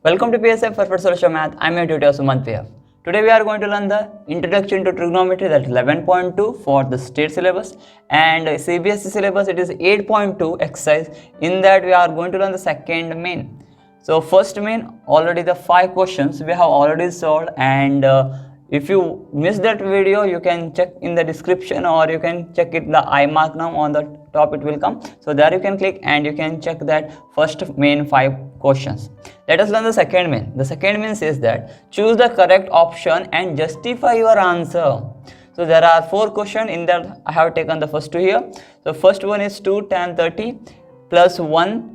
Welcome to PSF Perfect Solution Math. I'm your tutor Sumant PF. Today we are going to learn the Introduction to Trigonometry, that's 11.2 for the state syllabus, and CBSE syllabus it is 8.2 exercise. In that we are going to learn the second main. So first main, already the 5 questions we have already solved, and if you miss that video you can check in the description, or you can check it the I mark now on the top, it will come. So there you can click and you can check that first main 5 questions. Let us learn the second main. The second main says that choose the correct option and justify your answer. So there are 4 questions in that. I have taken the first 2 here. So first one is 2 tan 30 plus 1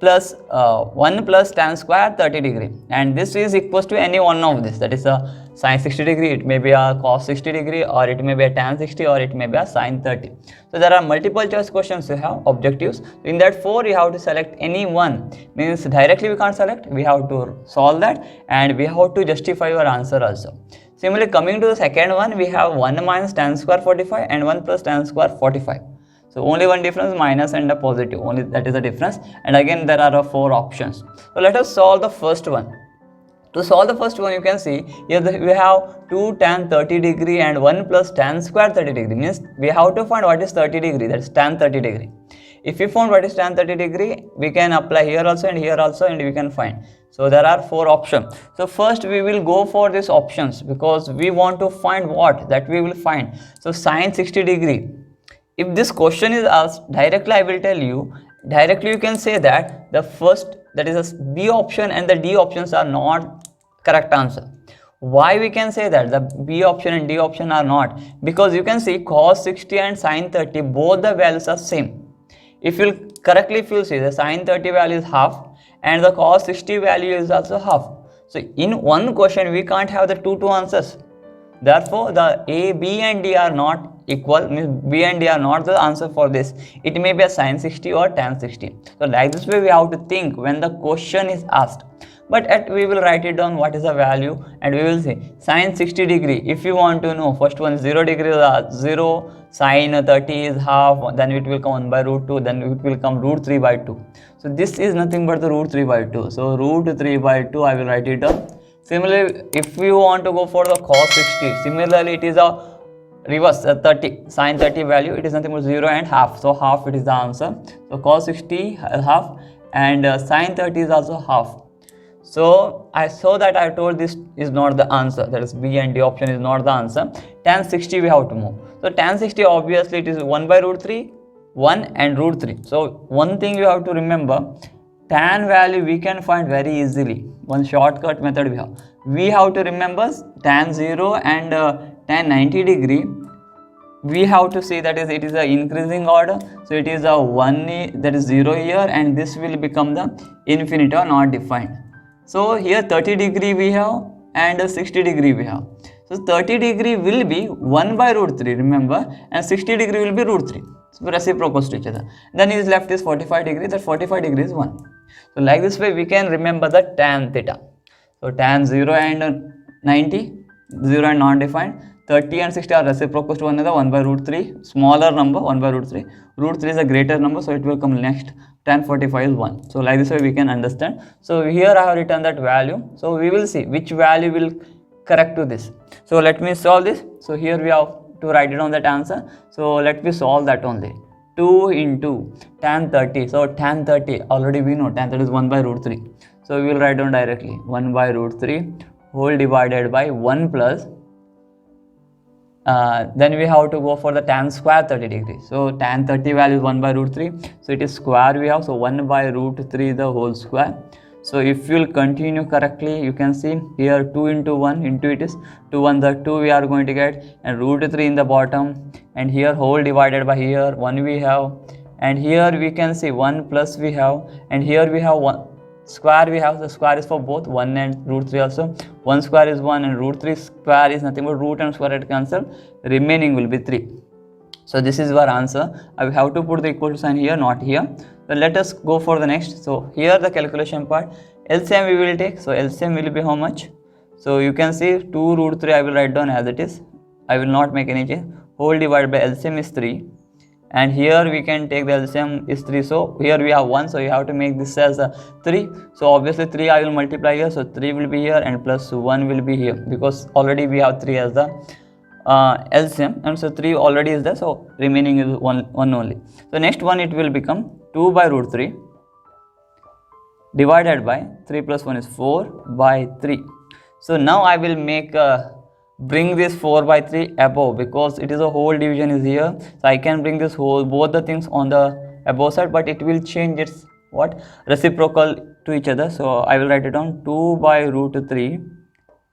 plus 1 plus tan square 30 degree, and this is equals to any one of this, that is a sin 60 degree, it may be a cos 60 degree, or it may be a tan 60, or it may be a sin 30. So there are multiple choice questions you have, objectives. In that 4 you have to select any one, means directly we can't select, we have to solve that, and we have to justify your answer also. Similarly, coming to the second one, we have 1 minus tan square 45 and 1 plus tan square 45. So only one difference, minus and a positive, only that is the difference, and again there are 4 options. So let us solve the first one. To solve the first one, you can see here we have 2 tan 30 degree and 1 plus tan square 30 degree, means we have to find what is 30 degree, that is tan 30 degree. If we found what is tan 30 degree, we can apply here also and here also, and we can find. So there are 4 options. So first we will go for these options, because we want to find what that we will find. So sin 60 degree. If this question is asked directly, I will tell you directly, you can say that the first, that is a B option and the D options are not correct answer. Why we can say that the B option and D option are not? Because you can see cos 60 and sin 30, both the values are same. If you correctly, if you see the sin 30 value is half and the cos 60 value is also half. So in one question we can't have the two answers. Therefore the A, B and D are not equal, means B and D are not the answer for this. It may be a sin 60 or tan 60. So like this way we have to think when the question is asked. But we will write it down what is the value, and we will say sin 60 degree. If you want to know, first one 0 degree is 0, sin 30 is half, then it will come 1 by root 2, then it will come root 3 by 2. So this is nothing but the root 3 by 2. So root 3 by 2, I will write it down. Similarly, if you want to go for the cos 60, similarly it is a reverse 30, sin 30 value, it is nothing but 0 and half. So half it is the answer. So cos 60 half, and sin 30 is also half. So I saw that I told this is not the answer, that is B and D option is not the answer. Tan 60 we have to move. So tan 60 obviously it is 1 by root 3, 1 and root 3. So one thing you have to remember, tan value we can find very easily. One shortcut method we have to remember tan 0 and tan 90 degree. We have to see that is it is a increasing order. So it is a 1, that is 0 here, and this will become the infinity or not defined. So here 30 degree we have and 60 degree we have. So 30 degree will be 1 by root 3, remember, and 60 degree will be root 3. So reciprocal to each other. Then is left is 45 degree, that 45 degree is 1. So like this way we can remember the tan theta. So tan 0 and 90, 0 and non-defined, 30 and 60 are reciprocal to one another, 1 by root 3, smaller number 1 by root 3. Root 3 is a greater number, so it will come next. Tan 45 is 1. So like this way we can understand. So here I have written that value. So we will see which value will correct to this. So let me solve this. So here we have to write it on that answer. So let me solve that only. 2 into tan 30. So tan 30 already we know tan 30 is 1 by root 3. So we will write down directly 1 by root 3 whole divided by 1 plus. Then we have to go for the tan square 30 degree. So tan 30 value is 1 by root 3. So it is square we have. So 1 by root 3 the whole square. So if you will continue correctly, you can see here 2 into 1 into it is 2 1 the 2 we are going to get, and root 3 in the bottom, and here whole divided by here 1 we have, and here we can see 1 plus we have, and here we have 1 square we have. The square is for both 1 and root 3 also. 1 square is 1 and root 3 square is nothing but root and square it cancel, remaining will be 3. So this is our answer. I have to put the equal to sign here, not here. So let us go for the next. So here the calculation part, LCM we will take. So LCM will be how much? So you can see 2 root 3 I will write down as it is. I will not make any change. Whole divided by LCM is 3. and here we can take the LCM is 3. So here we have 1, so you have to make this as a 3. So obviously 3 I will multiply here, so 3 will be here and plus 1 will be here, because already we have 3 as the LCM, and so 3 already is there, so remaining is 1 only. So next one, it will become 2 by root 3 divided by 3 plus 1 is 4 by 3. So now I will make bring this 4 by 3 above, because it is a whole division is here, so I can bring this whole both the things on the above side, but it will change its what reciprocal to each other. So I will write it down 2 by root 3,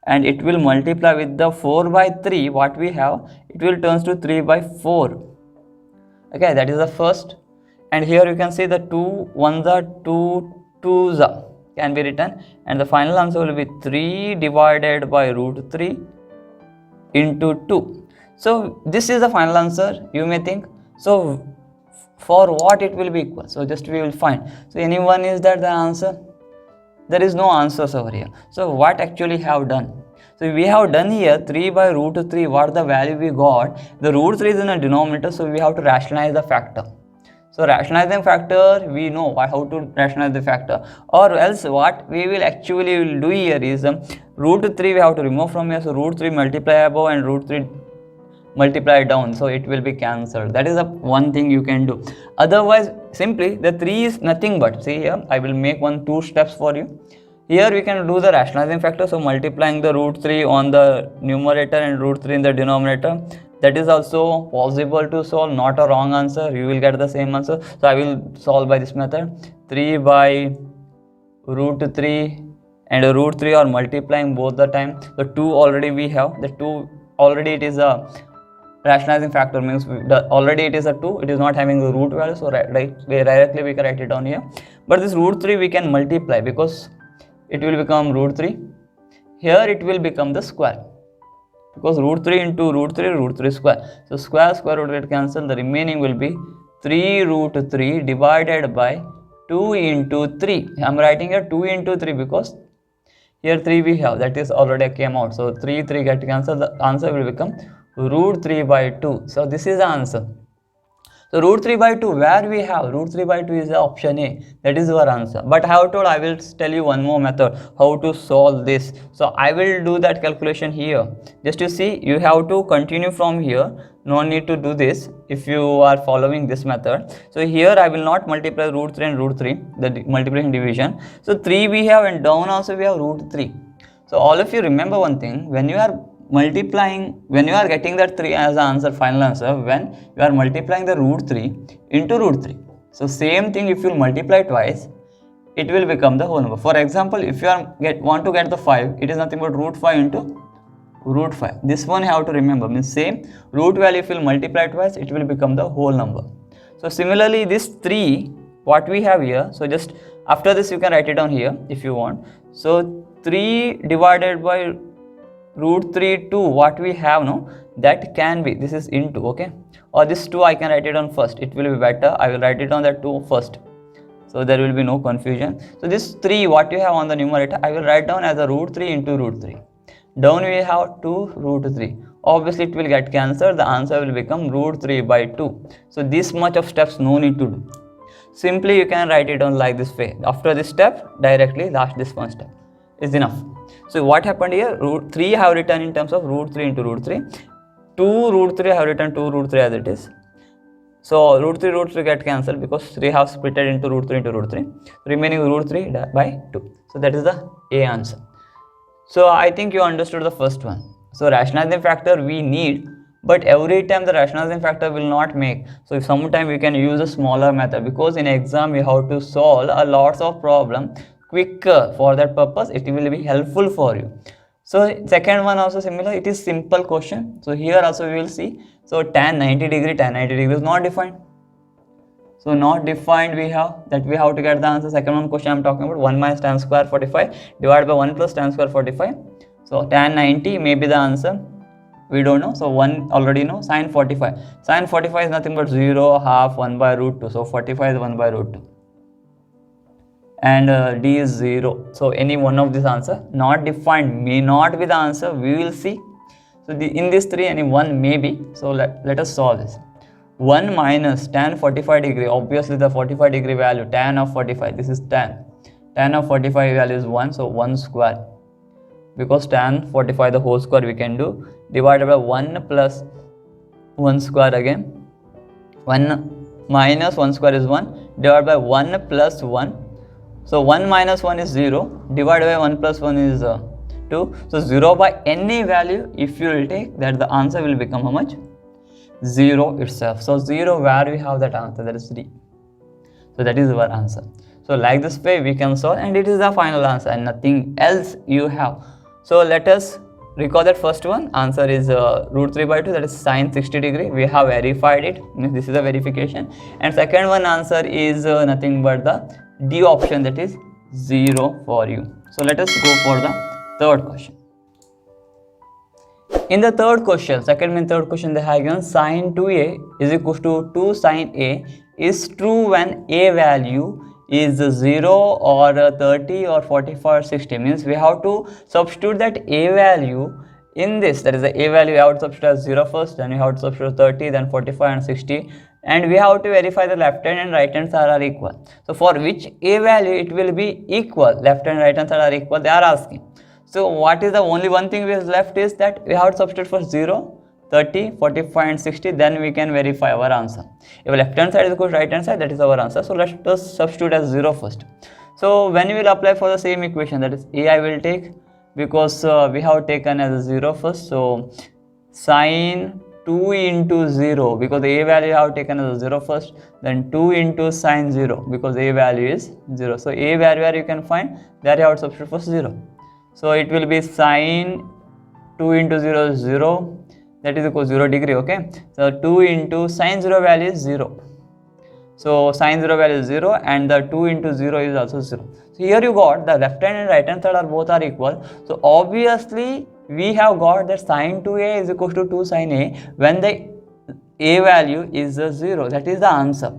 and it will multiply with the 4 by 3 what we have, it will turns to 3 by 4. Okay, that is the first. And here you can see the 2 1s are 2 2s are can be written, and the final answer will be 3 divided by root 3 into 2. So this is the final answer, you may think. So for what it will be equal, so just we will find. So anyone is that the answer? There is no answers over here. So what actually have done? So we have done here 3 by root 3, what the value we got, the root 3 is in a denominator, so we have to rationalize the factor. So rationalizing factor, we know how to rationalize the factor, or else what we will actually will do here is root 3 we have to remove from here, so root 3 multiply above and root 3 multiply down, so it will be cancelled. That is the one thing you can do. Otherwise simply the 3 is nothing but, see here I will make 2 steps for you. Here we can do the rationalizing factor, so multiplying the root 3 on the numerator and root 3 in the denominator. That is also possible to solve, not a wrong answer, you will get the same answer. So I will solve by this method. 3 by root 3 and root 3 are multiplying both the time. The 2 already we have, the 2 already it is a rationalizing factor, means already it is a 2, it is not having the root value, so directly we can write it down here. But this root 3 we can multiply, because it will become root 3, here it will become the square, because root 3 into root 3 square, so square root will cancel, the remaining will be 3 root 3 divided by 2 into 3. I am writing here 2 into 3 because here 3 we have, that is already came out, so 3 get cancelled, the answer will become root 3 by 2. So this is the answer. So root 3 by 2, where we have root 3 by 2 is the option A, that is our answer. But I have told, I will tell you one more method how to solve this. So I will do that calculation here. Just to see, you have to continue from here, no need to do this if you are following this method. So here I will not multiply root 3 and root 3, the multiplication division. So 3 we have, and down also we have root 3. So all of you remember one thing, when you are multiplying, when you are getting that 3 as the answer, final answer, when you are multiplying the root 3 into root 3. So same thing, if you multiply twice, it will become the whole number. For example, if you are want to get the 5, it is nothing but root 5 into root 5. This one you have to remember, means same root value, if you multiply twice, it will become the whole number. So similarly, this 3 what we have here, so just after this you can write it down here if you want. So 3 divided by root 3 2, what we have now, that can be, this is into, okay, or this 2 I can write it on first, it will be better, I will write it on that 2 first, so there will be no confusion. So this 3 what you have on the numerator, I will write down as a root 3 into root 3, down we have 2 root 3, obviously it will get cancelled, the answer will become root 3 by 2. So this much of steps no need to do, simply you can write it down like this way. After this step, directly last this one step is enough. So what happened here, root 3 I have written in terms of root 3 into root 3, 2 root 3 I have written 2 root 3 as it is. So root 3 get cancelled, because 3 have split it into root 3 into root 3, remaining root 3 by 2. So that is the A answer. So I think you understood the first one. So rationalizing factor we need, but every time the rationalizing factor will not make. So if sometime we can use a smaller method, because in exam you have to solve a lots of problem quicker. For that purpose it will be helpful for you. So second one also similar, it is simple question. So here also we will see, so tan 90 degree is not defined. So not defined we have, that we have to get the answer. Second one question I am talking about, 1 minus tan square 45 divided by 1 plus tan square 45. So tan 90 may be the answer, we don't know, so 1 already know. Sin 45 is nothing but 0, half, 1 by root 2, so 45 is 1 by root 2. And D is 0. So any one of this answer, not defined may not be the answer, we will see. So in this 3 any one may be. So let us solve this. 1 minus tan 45 degree, obviously the 45 degree value, tan of 45, this is tan of 45 value is 1, so 1 square, because tan 45 the whole square we can do, divided by 1 plus 1 square again, 1 minus 1 square is 1, divided by 1 plus 1, so 1 minus 1 is 0, divided by 1 plus 1 is 2, so 0 by any value if you will take, that the answer will become how much? 0 itself. So 0, where we have that answer, that is 3. So that is our answer. So like this way we can solve, and it is the final answer and nothing else you have. So let us recall that first one. Answer is root 3 by 2, that is sine 60 degree. We have verified it, means this is a verification. And second one answer is nothing but the D option, that is 0 for you. So let us go for the third question. In the third question, third question, they have given sine 2a is equals to 2 sine a is true when a value is 0 or 30 or 45 or 60. Means we have to substitute that a value in this, that is the a value we have to substitute as 0 first, then we have to substitute 30, then 45 and 60, and we have to verify the left hand and right hand side are equal. So for which a value it will be equal, left hand and right hand side are equal, they are asking. So what is the only one thing we have left is that we have to substitute for 0, 30, 45 and 60, then we can verify our answer. If left hand side is equal to right hand side, that is our answer. So let us substitute as 0 first. So when we will apply for the same equation, that is a I will take, because we have taken as 0 first. So sine 2 into 0, because a value I have taken as 0 first, then 2 into sine 0, because a value is 0. So a value where you can find, there you have to substitute for 0. So it will be sine 2 into 0 is 0, that is equal to 0 degree, okay. So 2 into sine 0 value is 0. So sine 0 value is 0 and the 2 into 0 is also 0. So here you got the left hand and right hand side are both are equal. So obviously we have got that sine 2a is equal to 2 sine a when the a value is 0. That is the answer.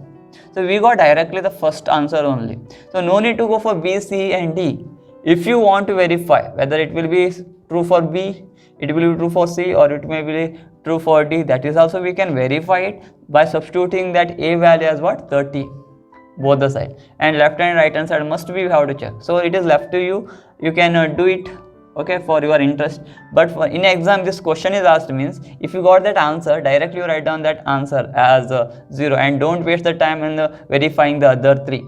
So we got directly the first answer only. So no need to go for B, C and D. If you want to verify whether it will be true for B, it will be true for C, or it may be true for D, that is also we can verify it by substituting that A value as what? 30, both the side, and left and right hand side must be we have to check. So it is left to you, you can do it, okay, for your interest. But for in exam this question is asked, means if you got that answer, directly you write down that answer as 0 and don't waste the time in verifying the other 3.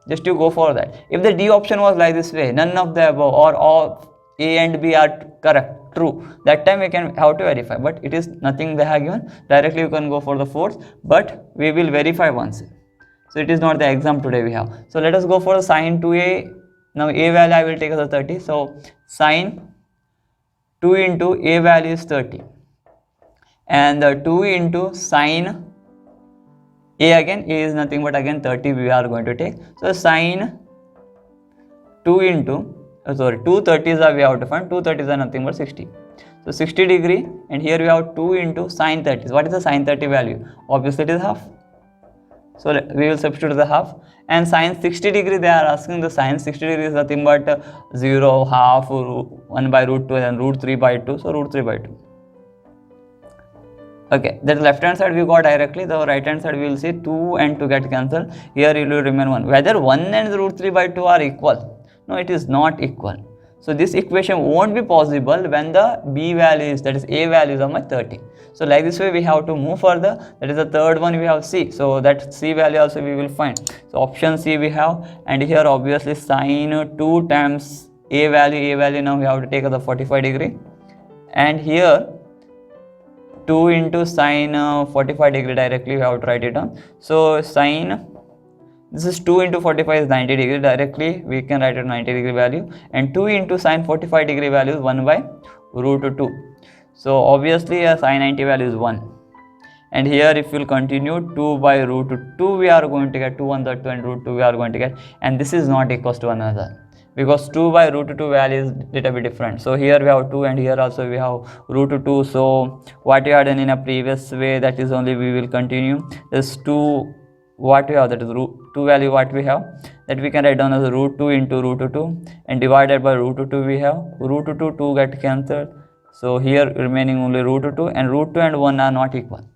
Just you go for that. If the D option was like this way, none of the above or all A and B are correct, true, that time we can have to verify, but it is nothing they have given, directly you can go for the fourth, but we will verify once. So it is not the exam today we have. So let us go for the sine 2a. Now A value I will take as a 30, so sine 2 into A value is 30 and 2 into sine A again is nothing but again 30 we are going to take. So sine 2 into 2 30s are we have to find, 2 30s are nothing but 60. So 60 degree, and here we have 2 into sine 30. What is the sine 30 value? Obviously it is half. So we will substitute the half, and sine 60 degree they are asking, the sine 60 degree is nothing but 0, half, 1 by root 2 and root 3 by 2, so root 3 by 2. Okay, that left hand side we got directly, the right hand side we will see 2 and 2 get cancelled, here it will remain 1. Whether 1 and root 3 by 2 are equal? No, it is not equal. So this equation won't be possible when the B value is, that is A value is how much? 30. So like this way we have to move further, that is the third one we have C. So that C value also we will find. So option C we have, and here obviously sine 2 times A value now we have to take as the 45 degree, and here 2 into sine 45 degree directly we have to write it down. So sine, this is 2 into 45 is 90 degree, directly we can write it 90 degree value, and 2 into sine 45 degree value is 1 by root 2. So obviously a sine 90 value is 1, and here if you will continue 2 by root 2 we are going to get 2 1 3 2 and root 2 we are going to get, and this is not equals to one another, because 2 by root 2 value is little bit different. So here we have 2 and here also we have root 2. So what we had done in a previous way, that is only we will continue. This 2 what we have, that is root 2 value what we have, that we can write down as root 2 into root 2, and divided by root 2 we have root 2 get cancelled. So here remaining only root 2, and root 2 and 1 are not equal,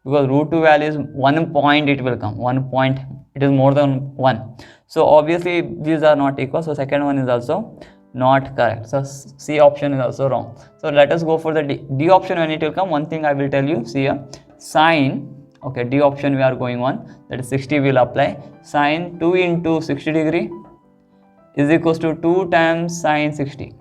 because root 2 value is 1 point, it will come 1 point, it is more than 1. So obviously these are not equal, so second one is also not correct. So C option is also wrong. So let us go for the D option. When it will come, one thing I will tell you, see here, sine, okay, D option we are going on, that is 60 will apply. Sine 2 into 60 degree is equals to 2 times sine 60.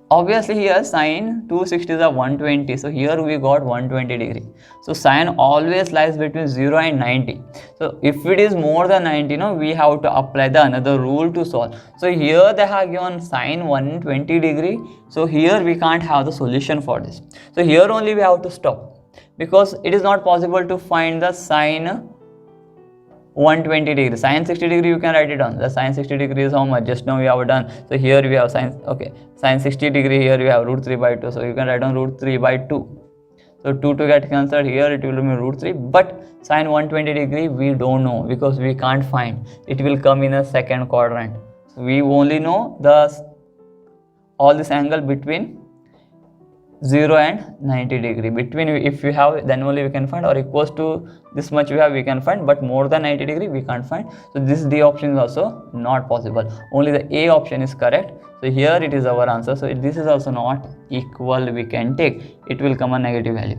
Obviously here sine 260 is a 120, so here we got 120 degree. So sine always lies between 0 and 90. So if it is more than 90, we have to apply the another rule to solve. So here they have given sine 120 degree, so here we can't have the solution for this. So here only we have to stop, because it is not possible to find the sine 120 degree. Sine 60 degree you can write it down. The sine 60 degree is how much? Just now we have done. So here we have sine, okay, sine 60 degree, here we have root 3 by 2. So you can write down root 3 by 2. So 2 to get cancelled, here it will be root 3. But sine 120 degree we don't know, because we can't find. It will come in a second quadrant. So we only know all this angle between 0 and 90 degree. Between, if we have, then only we can find, or equals to this much we have, we can find, but more than 90 degree we can't find. So this D option is also not possible. Only the A option is correct. So here it is our answer. So this is also not equal, we can take. It will come a negative value.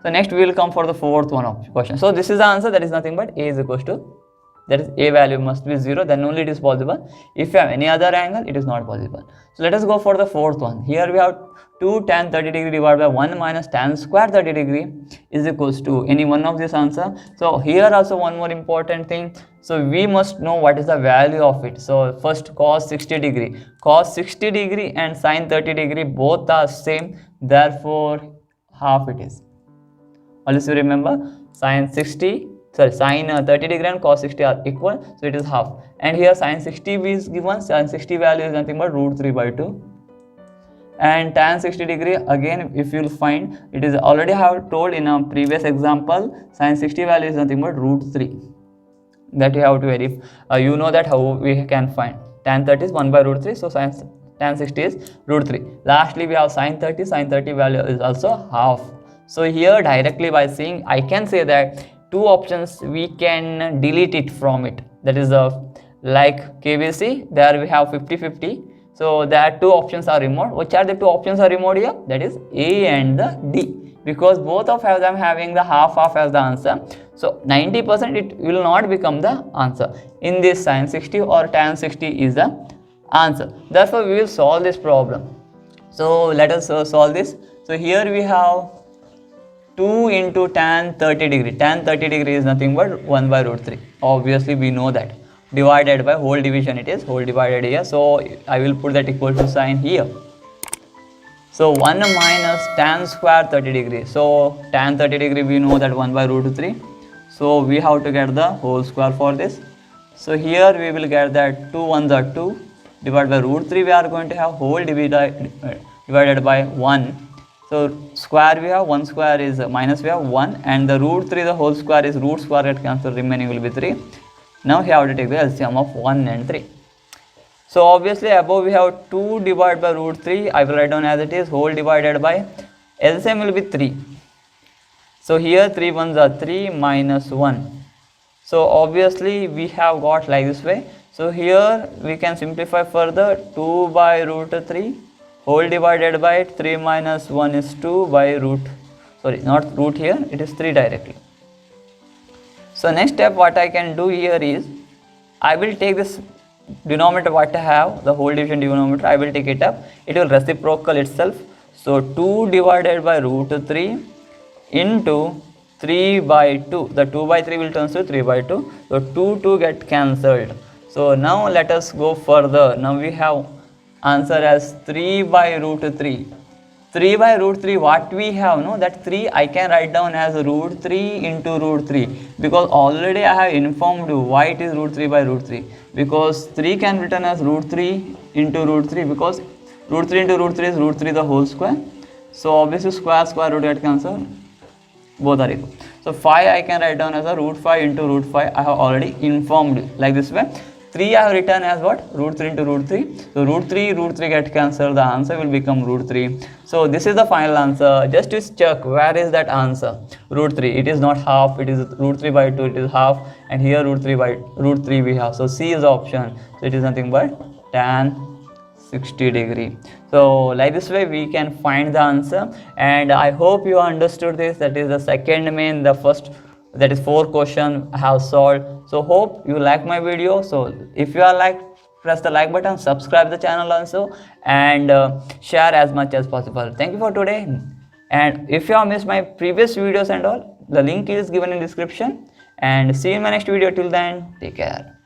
So next we will come for the fourth one of question. So this is the answer, that is nothing but A is equals to, that is A value must be 0, then only it is possible. If you have any other angle, it is not possible. So let us go for the fourth one. Here we have 2 tan 30 degree divided by 1 minus tan square 30 degree is equals to any one of this answer. So here also one more important thing. So we must know what is the value of it. So first cos 60 degree. Cos 60 degree and sin 30 degree both are same. Therefore half it is. Always you remember, sin 30 degree and cos 60 are equal, so it is half. And here sin 60 is given, sin 60 value is nothing but root 3 by 2. And tan 60 degree, again if you will find, it is already have told in a previous example, sin 60 value is nothing but root 3. That you have to verify. You know that how we can find. Tan 30 is 1 by root 3, so tan 60 is root 3. Lastly we have sin 30 value is also half. So here directly by seeing, I can say that two options we can delete it from it. That is like KBC, there we have 50-50. So there two options are removed. Which are the two options are removed here? That is A and the D, because both of them having the half as the answer. So 90% it will not become the answer. In this sin 60 or tan 60 is the answer. Therefore we will solve this problem. So let us solve this. So here we have 2 into tan 30 degree. Tan 30 degree is nothing but 1 by root 3. Obviously we know that. Divided by whole division, it is whole divided here. So I will put that equal to sign here. So 1 minus tan square 30 degree. So tan 30 degree we know that 1 by root 3. So we have to get the whole square for this. So here we will get that 2 1s are 2 divided by root 3. We are going to have whole divided by 1. So square we have 1 square is minus we have 1, and the root 3 the whole square is root square get cancelled, remaining will be 3. Now we have to take the LCM of 1 and 3. So obviously above we have 2 divided by root 3. I will write down as it is, whole divided by LCM will be 3. So here 3 1s are 3 minus 1. So obviously we have got like this way. So here we can simplify further, 2 by root 3 whole divided by 3 minus 1 is 2 by root, sorry not root here, it is 3 directly. So next step what I can do here is, I will take this denominator what I have, the whole division denominator, I will take it up, it will reciprocal itself. So 2 divided by root 3 into 3 by 2, the 2 by 3 will turn to 3 by 2, so 2 get cancelled. So now let us go further. Now we have answer as 3 by root 3. 3 by root 3 what we have, no, that 3 I can write down as root 3 into root 3, because already I have informed you why it is root 3 by root 3, because 3 can be written as root 3 into root 3, because root 3 into root 3 is root 3 the whole square. So obviously square root get cancelled, both are equal. So 5 I can write down as a root 5 into root 5, I have already informed you like this way. 3 I have written as what? Root 3 into root 3. So root 3 get cancelled. The answer will become root 3. So this is the final answer. Just to check where is that answer. Root 3. It is not half. It is root 3 by 2. It is half. And here root 3 we have. So C is the option. So it is nothing but tan 60 degree. So like this way we can find the answer, and I hope you understood this. That is the second main, the first, that is 4 question I have solved. So hope you like my video. So if you are like, press the like button, subscribe the channel also, and share as much as possible. Thank you for today. And if you have missed my previous videos and all, the link is given in description, and see you in my next video. Till then, take care.